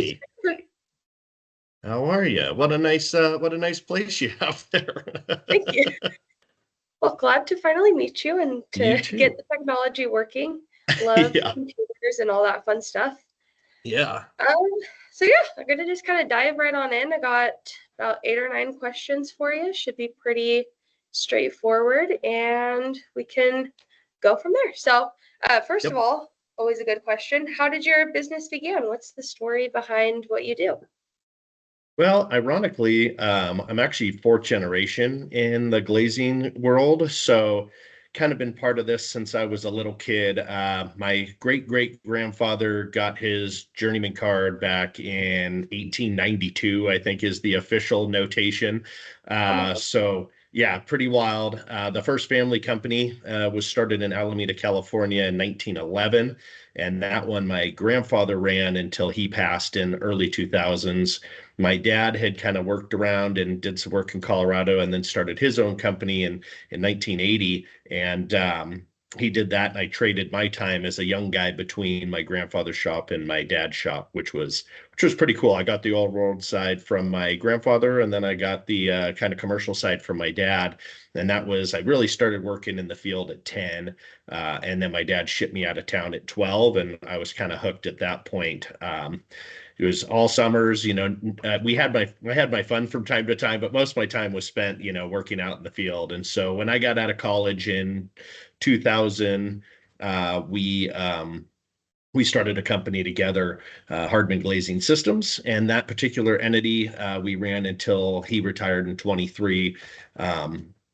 Hey, how are you? What a nice place you have there. Thank you. Well, glad to finally meet you and You to get too. the technology working. Love Yeah. computers and all that fun stuff. Yeah. Um, so yeah, I'm gonna just kind of dive right on in. I got about 8 or 9 questions for you. Should be pretty straightforward, and we can go from there. So, first of Yep. all, always a good question. How did your business begin? What's the story behind what you do? Well, ironically, I'm actually fourth generation in the glazing world, so kind of been part of this since I was a little kid. My great grandfather got his journeyman card back in 1892, I think is the official notation. Oh my So yeah, pretty wild. The first family company was started in Alameda, California in 1911, and that one my grandfather ran until he passed in early 2000s. My dad had kind of worked around and did some work in Colorado and then started his own company in 1980. And he did that. And I traded my time as a young guy between my grandfather's shop and my dad's shop, which was pretty cool. I got the all world side from my grandfather, and then I got the kind of commercial side from my dad. And that was, I really started working in the field at 10. And then my dad shipped me out of town at 12, and I was kind of hooked at that point. It was all summers, I had my fun from time to time, but most of my time was spent, working out in the field. And so when I got out of college in 2000, we started a company together, Hardman Glazing Systems, and that particular entity we ran until he retired in 23.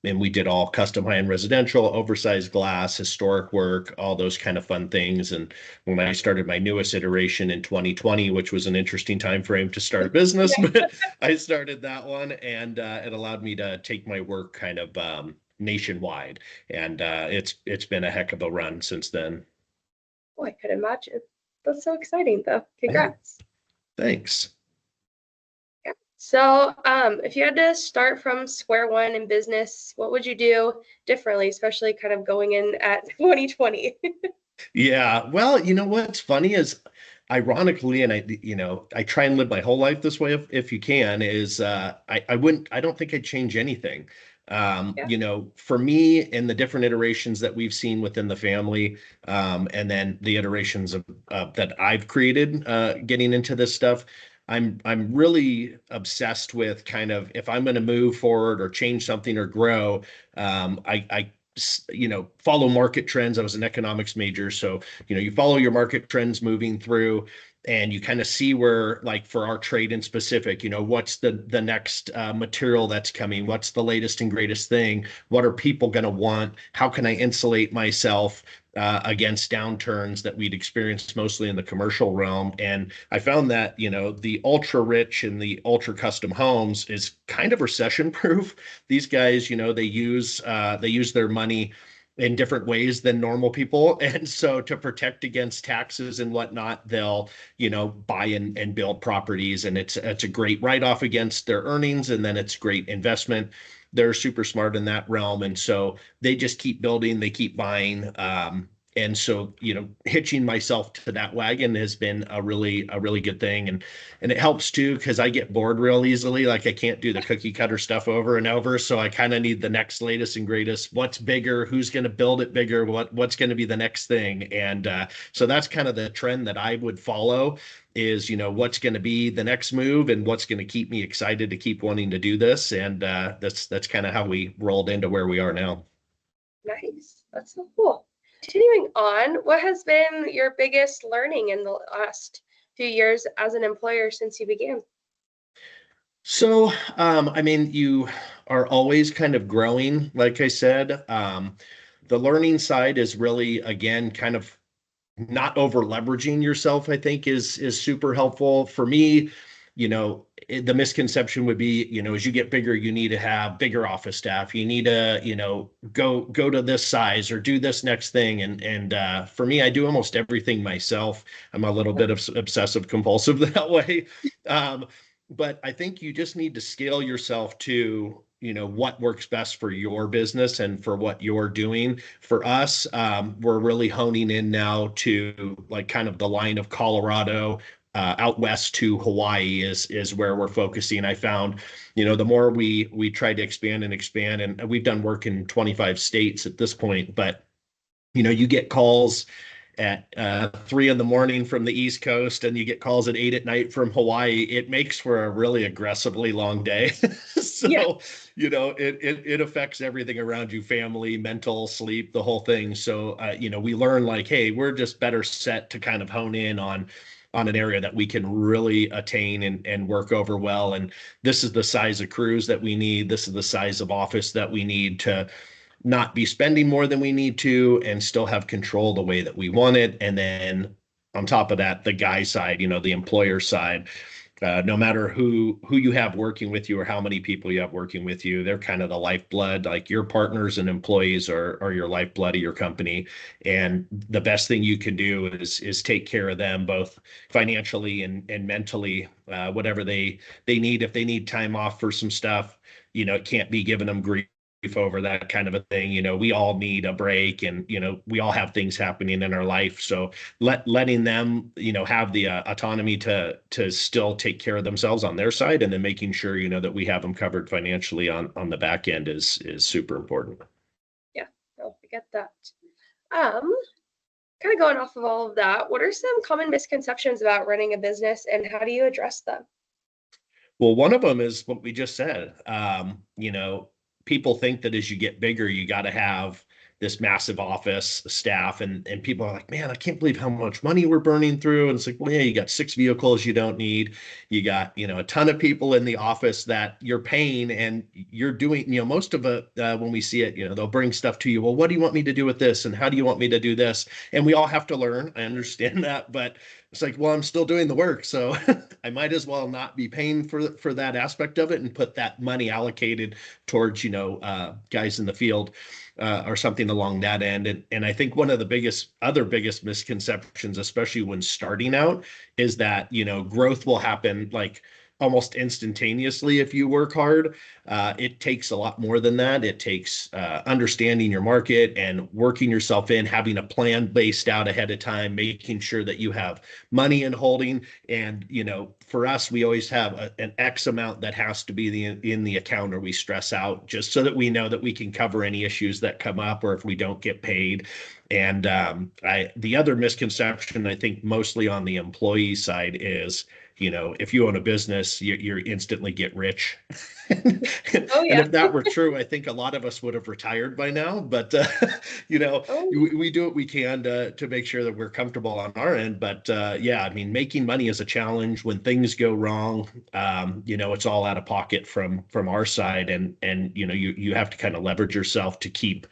And we did all custom high-end residential, oversized glass, historic work, all those kind of fun things. And when I started my newest iteration in 2020, which was an interesting time frame to start a business, God. but I started that one, and it allowed me to take my work kind of nationwide. And it's been a heck of a run since then. Oh, I could imagine. That's so exciting, though. Yeah, Congrats. thanks. Yeah. So, if you had to start from square one in business, what would you do differently, especially kind of going in at 2020? Yeah. Well, you know what's funny is ironically, and I try and live my whole life this way if you can, is I don't think I'd change anything. Yeah. For me and the different iterations that we've seen within the family, and then the iterations of that I've created, getting into this stuff, I'm really obsessed with kind of if I'm going to move forward or change something or grow, I follow market trends. I was an economics major, so you follow your market trends moving through, and you kind of see where, like for our trade in specific, what's the next material that's coming, what's the latest and greatest thing, what are people going to want, how can I insulate myself against downturns that we'd experienced mostly in the commercial realm. And I found that, the ultra rich and the ultra custom homes is kind of recession proof. These guys, they use their money in different ways than normal people. And so to protect against taxes and whatnot, they'll, buy and build properties. And it's a great write-off against their earnings. And then it's great investment. They're super smart in that realm. And so they just keep building, they keep buying. And so, hitching myself to that wagon has been a really good thing. And it helps too, because I get bored real easily. Like I can't do the cookie cutter stuff over and over. So I kind of need the next latest and greatest. What's bigger? Who's going to build it bigger? What's going to be the next thing? And so that's kind of the trend that I would follow is, what's going to be the next move and what's going to keep me excited to keep wanting to do this. And that's kind of how we rolled into where we are now. Nice. That's so cool. Continuing on, what has been your biggest learning in the last few years as an employer since you began? So, I mean, you are always kind of growing, like I said. The learning side is really, again, kind of not over leveraging yourself, I think is super helpful for me. The misconception would be, as you get bigger, you need to have bigger office staff. You need to, go to this size or do this next thing. And for me, I do almost everything myself. I'm a little bit of obsessive compulsive that way. But I think you just need to scale yourself to, what works best for your business and for what you're doing. For us, we're really honing in now to like kind of the line of Colorado, out west to Hawaii is where we're focusing. I found, the more we try to expand, and we've done work in 25 states at this point, but you get calls at 3 in the morning from the East Coast, and you get calls at 8 at night from Hawaii. It makes for a really aggressively long day. Yeah. So, it affects everything around you, family, mental, sleep, the whole thing. So, we learn like, hey, we're just better set to kind of hone in on an area that we can really attain and work over well. And this is the size of crews that we need. This is the size of office that we need to not be spending more than we need to and still have control the way that we want it. And then on top of that, the guy side, the employer side, no matter who you have working with you or how many people you have working with you, they're kind of the lifeblood. Like your partners and employees are your lifeblood of your company. And the best thing you can do is take care of them both financially and mentally, whatever they need. If they need time off for some stuff, it can't be giving them grief over that kind of a thing. We all need a break, and we all have things happening in our life. So letting them have the autonomy to still take care of themselves on their side, and then making sure that we have them covered financially on the back end is super important. Yeah, no, I get that. Um, Kind of going off of all of that, what are some common misconceptions about running a business and how do you address them? Well, one of them is what we just said. People think that as you get bigger, you got to have this massive office staff, and people are like, man, I can't believe how much money we're burning through. And it's like, well, yeah, you got 6 vehicles you don't need. You got, a ton of people in the office that you're paying, and you're doing, most of it, when we see it, they'll bring stuff to you. Well, what do you want me to do with this? And how do you want me to do this? And we all have to learn. I understand that, but it's like, well, I'm still doing the work, so I might as well not be paying for that aspect of it and put that money allocated towards guys in the field, or something along that end. And I think one of the biggest misconceptions, especially when starting out, is that growth will happen like almost instantaneously if you work hard. It takes a lot more than that. It takes understanding your market and working yourself in, having a plan based out ahead of time, making sure that you have money in holding. And for us, we always have an X amount that has to be in the account, or we stress out, just so that we know that we can cover any issues that come up, or if we don't get paid. And the other misconception, I think mostly on the employee side, is if you own a business, you instantly get rich. and Oh, yeah. if that were true, I think a lot of us would have retired by now. But Oh, we do what we can to make sure that we're comfortable on our end. But yeah, I mean, making money is a challenge. When things go wrong, it's all out of pocket from our side, and you have to kind of leverage yourself to keep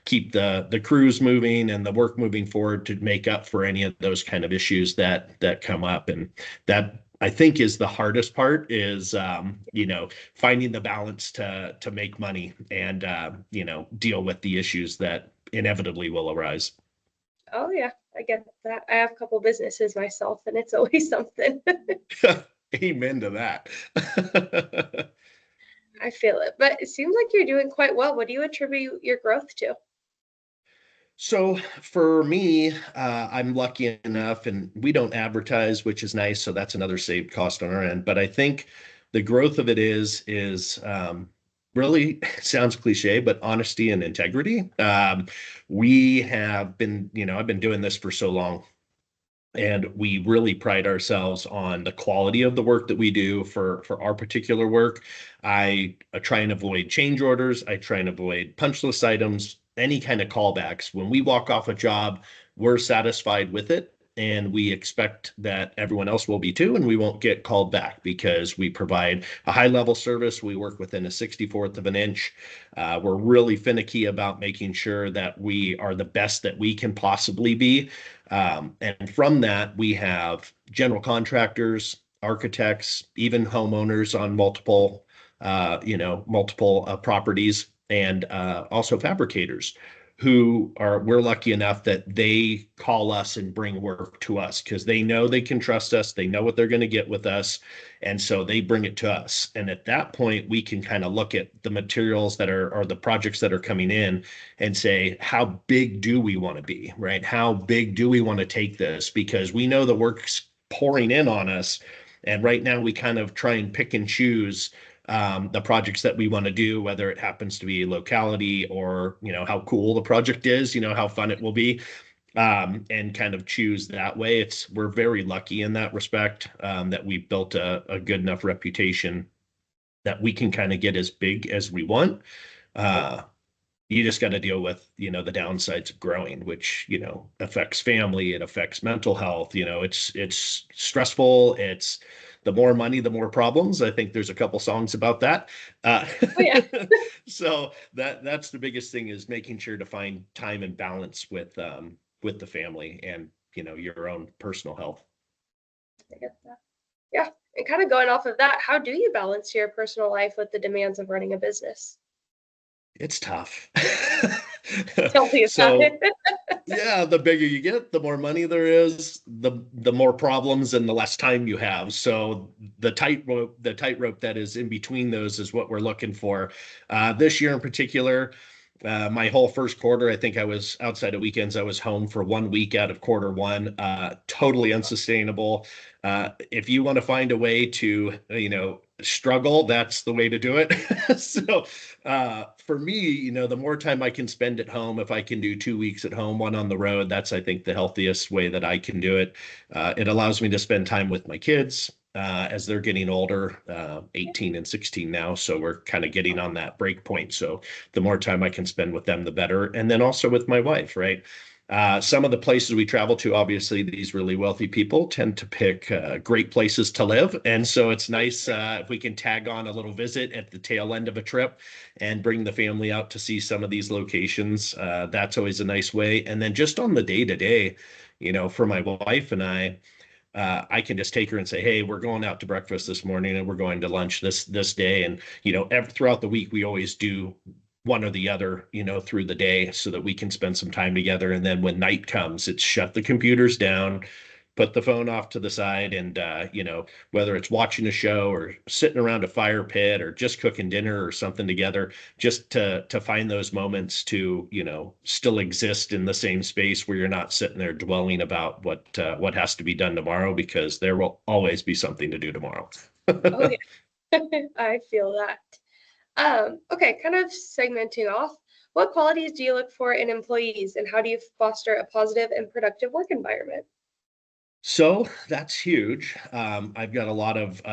the crews moving and the work moving forward to make up for any of those kind of issues that come up. And that, I think, is the hardest part, is finding the balance to make money and deal with the issues that inevitably will arise. oh yeah, I get that. I have a couple businesses myself, and it's always something. Amen to that. I feel it, but it seems like you're doing quite well. What do you attribute your growth to? So for me, I'm lucky enough, and we don't advertise, which is nice. So that's another saved cost on our end. But I think the growth of it is really sounds cliche, but honesty and integrity. We have been, I've been doing this for so long, and we really pride ourselves on the quality of the work that we do for our particular work. I try and avoid change orders. I try and avoid punch list items, any kind of callbacks. When we walk off a job, we're satisfied with it, and we expect that everyone else will be too, and we won't get called back because we provide a high level service. We work within a 64th of an inch. We're really finicky about making sure that we are the best that we can possibly be. And from that, we have general contractors, architects, even homeowners on multiple properties, and also fabricators we're lucky enough that they call us and bring work to us because they know they can trust us. They know what they're going to get with us. And so they bring it to us. And at that point, we can kind of look at the materials or the projects that are coming in and say, how big do we want to be, right? How big do we want to take this? Because we know the work's pouring in on us. And right now we kind of try and pick and choose the projects that we want to do, whether it happens to be locality or, how cool the project is, how fun it will be, and kind of choose that way. We're very lucky in that respect, that we've built a good enough reputation that we can kind of get as big as we want. Uh, you just got to deal with, the downsides of growing, which, affects family, it affects mental health. It's stressful. It's the more money, the more problems. I think there's a couple songs about that. Uh, Oh yeah. so that's the biggest thing, is making sure to find time and balance with the family and, your own personal health. I get that. Yeah. And kind of going off of that, how do you balance your personal life with the demands of running a business? It's tough. Tell me about So it. yeah, the bigger you get, the more money there is, the more problems and the less time you have. So the tightrope that is in between those is what we're looking for. This year in particular, my whole first quarter, I think I was outside of weekends. I was home for 1 week out of quarter one. Totally unsustainable. If you want to find a way to, struggle, that's the way to do it. So for me, the more time I can spend at home, if I can do 2 weeks at home, one on the road, that's, I think, the healthiest way that I can do it. It allows me to spend time with my kids. As they're getting older, 18 and 16 now. So we're kind of getting on that break point. So the more time I can spend with them, the better. And then also with my wife, right? Some of the places we travel to, obviously, these really wealthy people tend to pick great places to live. And so it's nice if we can tag on a little visit at the tail end of a trip and bring the family out to see some of these locations. That's always a nice way. And then just on the day to day, for my wife and I can just take her and say, "Hey, we're going out to breakfast this morning, and we're going to lunch this day." And throughout the week, we always do one or the other, through the day, so that we can spend some time together. And then when night comes, it's shut the computers down, put the phone off to the side, and whether it's watching a show or sitting around a fire pit or just cooking dinner or something together, just to find those moments to still exist in the same space, where you're not sitting there dwelling about what has to be done tomorrow, because there will always be something to do tomorrow. Oh yeah. I feel that. Okay, kind of segmenting off. What qualities do you look for in employees, and how do you foster a positive and productive work environment? So that's huge. I've got a lot of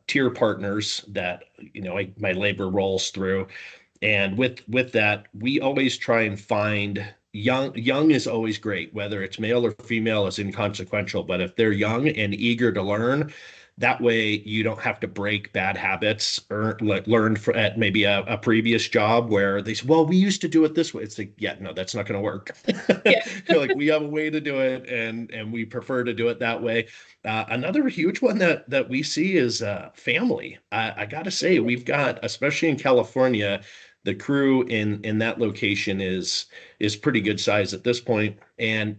tier partners that my labor rolls through, and with that, we always try and find young is always great, whether it's male or female is inconsequential. But if they're young and eager to learn, that way you don't have to break bad habits or learn at maybe a previous job where they say, "Well, we used to do it this way." It's like, yeah, no, that's not going to work. Yeah. Like, we have a way to do it, and we prefer to do it that way. Another huge one that we see is family. I got to say, we've got, especially in California, the crew in that location is pretty good size at this point. And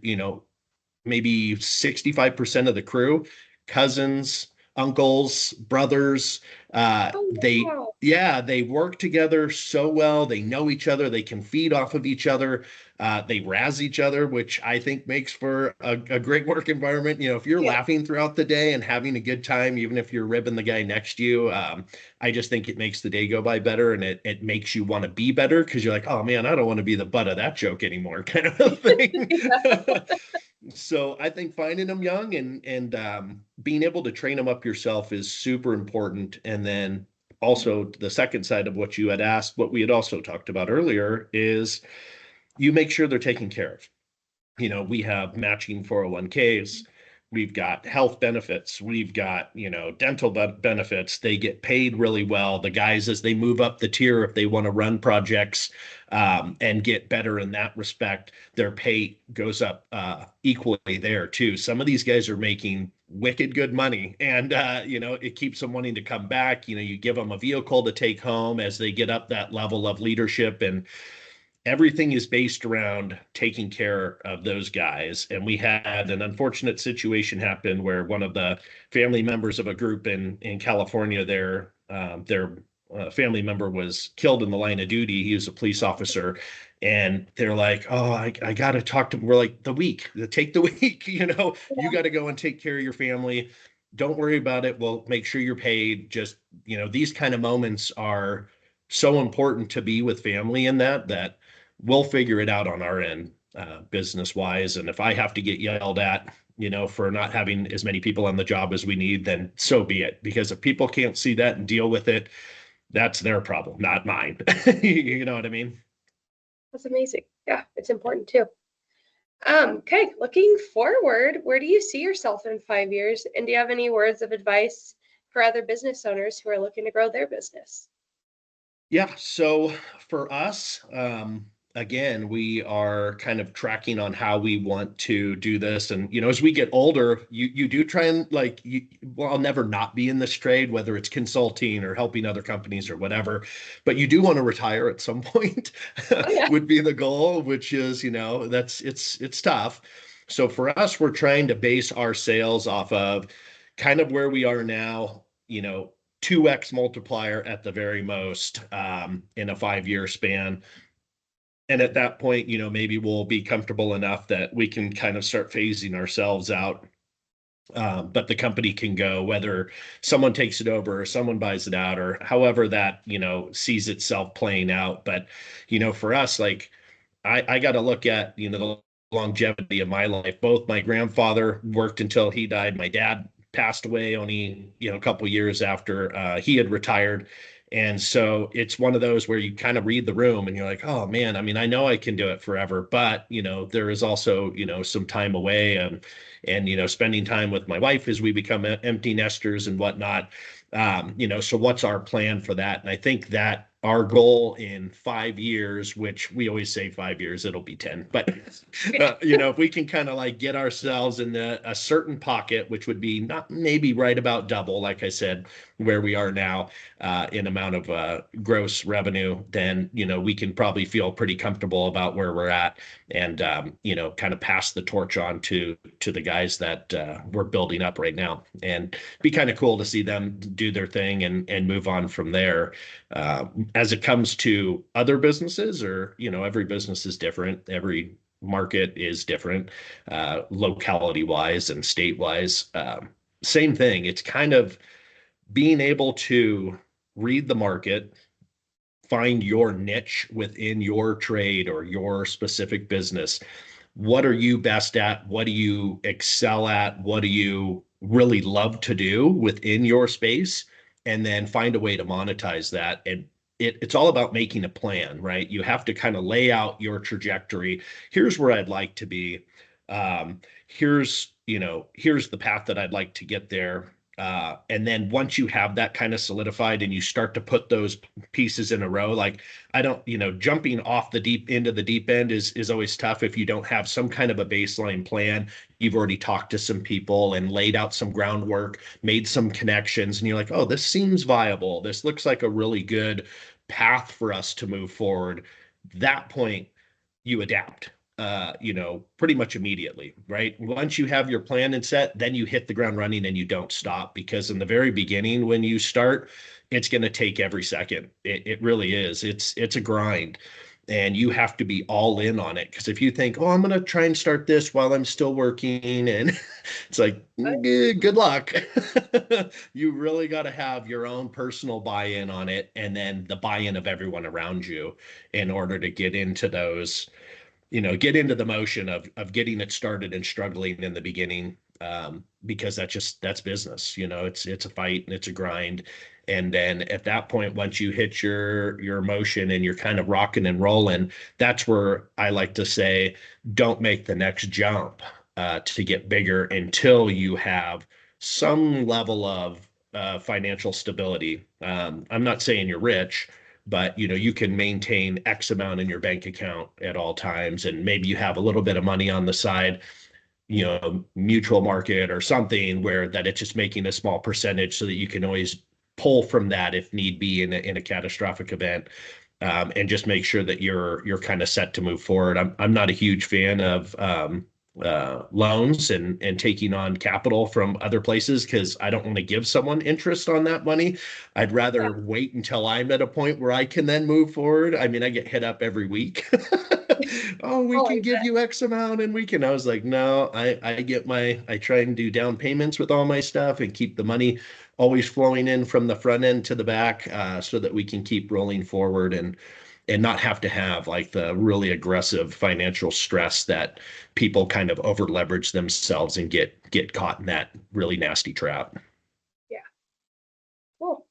maybe 65% of the crew, cousins, uncles, brothers. Oh They, wow. yeah, they work together so well. They know each other. They can feed off of each other. They razz each other, which I think makes for a great work environment. If you're Yeah. laughing throughout the day and having a good time, even if you're ribbing the guy next to you, I just think it makes the day go by better, and it makes you want to be better, because you're like, "Oh man, I don't want to be the butt of that joke anymore," kind of a thing. Yeah. So I think finding them young and being able to train them up yourself is super important. And then also, the second side of what you had asked, what we had also talked about earlier, is you make sure they're taken care of. We have matching 401ks. We've got health benefits. We've got, dental benefits. They get paid really well. The guys, as they move up the tier, if they want to run projects and get better in that respect, their pay goes up equally there too. Some of these guys are making wicked good money, and it keeps them wanting to come back. You give them a vehicle to take home as they get up that level of leadership, and everything is based around taking care of those guys. And we had an unfortunate situation happen where one of the family members of a group in California, their family member was killed in the line of duty. He was a police officer, And they're like, oh, I got to talk to, we're like, the week, take the week, you got to go and take care of your family. Don't worry about it. We'll make sure you're paid. Just, these kind of moments are so important to be with family in that we'll figure it out on our end, business wise. And if I have to get yelled at, for not having as many people on the job as we need, then so be it. Because if people can't see that and deal with it, that's their problem, not mine. You know what I mean? That's amazing. Yeah, it's important too. Okay, looking forward, where do you see yourself in 5 years? And do you have any words of advice for other business owners who are looking to grow their business? Yeah. So for us, again, we are kind of tracking on how we want to do this. And, as we get older, you do try and well, I'll never not be in this trade, whether it's consulting or helping other companies or whatever, but you do want to retire at some point Oh yeah. would be the goal, which is, it's tough. So for us, we're trying to base our sales off of kind of where we are now, 2x multiplier at the very most, in a 5 year span. And at that point, maybe we'll be comfortable enough that we can kind of start phasing ourselves out. But the company can go, whether someone takes it over or someone buys it out, or however that, sees itself playing out. But, for us, like I got to look at, the longevity of my life. Both my grandfather worked until he died. My dad passed away only, a couple years after he had retired. And so it's one of those where you kind of read the room and you're like, oh man, I mean, I know I can do it forever, but there is also, some time away and spending time with my wife as we become empty nesters and whatnot. So what's our plan for that? And I think that our goal in 5 years, which we always say 5 years, it'll be 10, but if we can kind of like get ourselves in a certain pocket, which would be not maybe right about double, like I said, where we are now, in amount of gross revenue, then we can probably feel pretty comfortable about where we're at, and kind of pass the torch on to the guys that we're building up right now, and be kind of cool to see them do their thing and move on from there. As it comes to other businesses, or every business is different, every market is different, locality wise and state wise. Same thing. It's kind of being able to read the market, find your niche within your trade or your specific business. What are you best at? What do you excel at? What do you really love to do within your space? And then find a way to monetize that. And it's all about making a plan, right? You have to kind of lay out your trajectory. Here's where I'd like to be. Here's the path that I'd like to get there. And then once you have that kind of solidified and you start to put those pieces in a row, like I don't, jumping off the deep into the deep end is always tough if you don't have some kind of a baseline plan. You've already talked to some people and laid out some groundwork, made some connections, and you're like, oh, this seems viable. This looks like a really good path for us to move forward. That point, you adapt, pretty much immediately, right? Once you have your plan and set, then you hit the ground running and you don't stop, because in the very beginning, when you start, it's going to take every second. It really is. It's a grind, and you have to be all in on it. Because if you think, oh, I'm going to try and start this while I'm still working, and it's like, good luck. You really got to have your own personal buy-in on it, and then the buy-in of everyone around you in order to get into the motion of getting it started and struggling in the beginning, because that's business. It's a fight and it's a grind. And then at that point, once you hit your motion and you're kind of rocking and rolling, that's where I like to say, don't make the next jump to get bigger until you have some level of financial stability. I'm not saying you're rich, but you can maintain X amount in your bank account at all times, and maybe you have a little bit of money on the side, mutual market or something, where that it's just making a small percentage so that you can always pull from that if need be in a catastrophic event. And just make sure that you're kind of set to move forward. I'm not a huge fan of loans and taking on capital from other places, because I don't want to give someone interest on that money. I'd rather wait until I'm at a point where I can then move forward. I mean, I get hit up every week Oh, we I can like give that. you X amount and we can. I was like, no, I try and do down payments with all my stuff and keep the money always flowing in from the front end to the back, so that we can keep rolling forward and not have to have like the really aggressive financial stress that people kind of over leverage themselves and get caught in that really nasty trap. Yeah. Cool.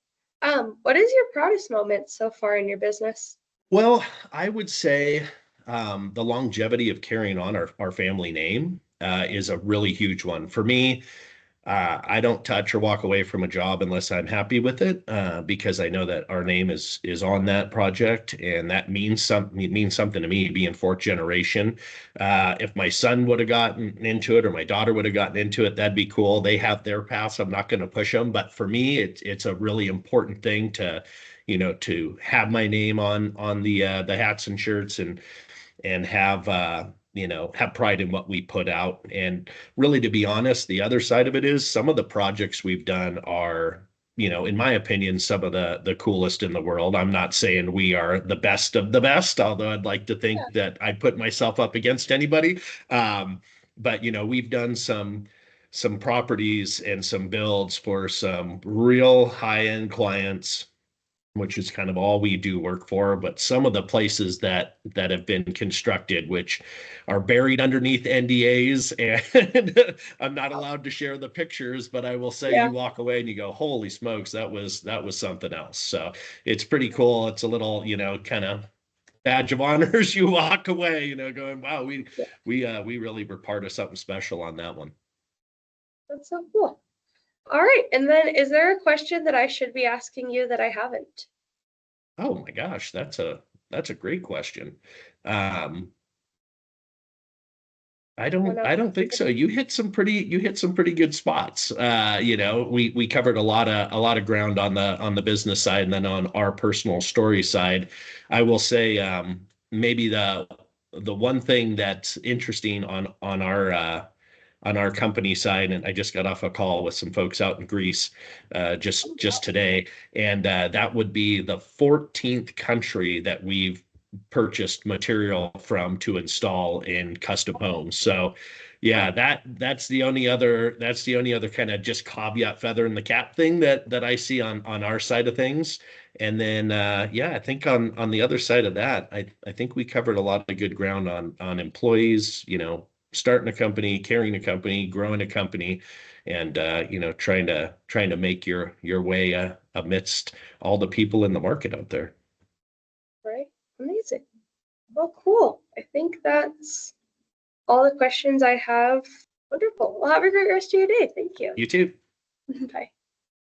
What is your proudest moment so far in your business? Well, I would say the longevity of carrying on our family name is a really huge one. For me, I don't touch or walk away from a job unless I'm happy with it, because I know that our name is on that project, and that means something. It means something to me, being fourth generation. If my son would have gotten into it or my daughter would have gotten into it, that'd be cool. They have their paths. I'm not going to push them, but for me, it's a really important thing to, to have my name on the hats and shirts and have have pride in what we put out. And really, to be honest, the other side of it is some of the projects we've done are, in my opinion, some of the coolest in the world. I'm not saying we are the best of the best, although I'd like to Yeah. think that I put myself up against anybody. But we've done some properties and some builds for some real high-end clients, which is kind of all we do work for. But some of the places that have been constructed, which are buried underneath NDAs, and I'm not allowed to share the pictures, but I will say Yeah. you walk away and you go, "Holy smokes, that was something else." So it's pretty cool. It's a little, kind of badge of honor as you walk away, going, "Wow, Yeah. we really were part of something special on that one." That's so cool. All right. And then is there a question that I should be asking you that I haven't? Oh my gosh, that's a great question. Um, I One don't else? I don't think so. You hit some pretty good spots. We covered a lot of ground on the business side, and then on our personal story side. I will say, maybe the one thing that's interesting on our company side, and I just got off a call with some folks out in Greece just today, and that would be the 14th country that we've purchased material from to install in custom homes. So yeah, that's the only other kind of just caveat feather in the cap thing that I see on our side of things. And then yeah, I think on the other side of that, I think we covered a lot of good ground on employees, starting a company, carrying a company, growing a company, and trying to make your way amidst all the people in the market out there. Right. Amazing. Well, cool. I think that's all the questions I have. Wonderful. Well, have a great rest of your day. Thank you. You too. Bye.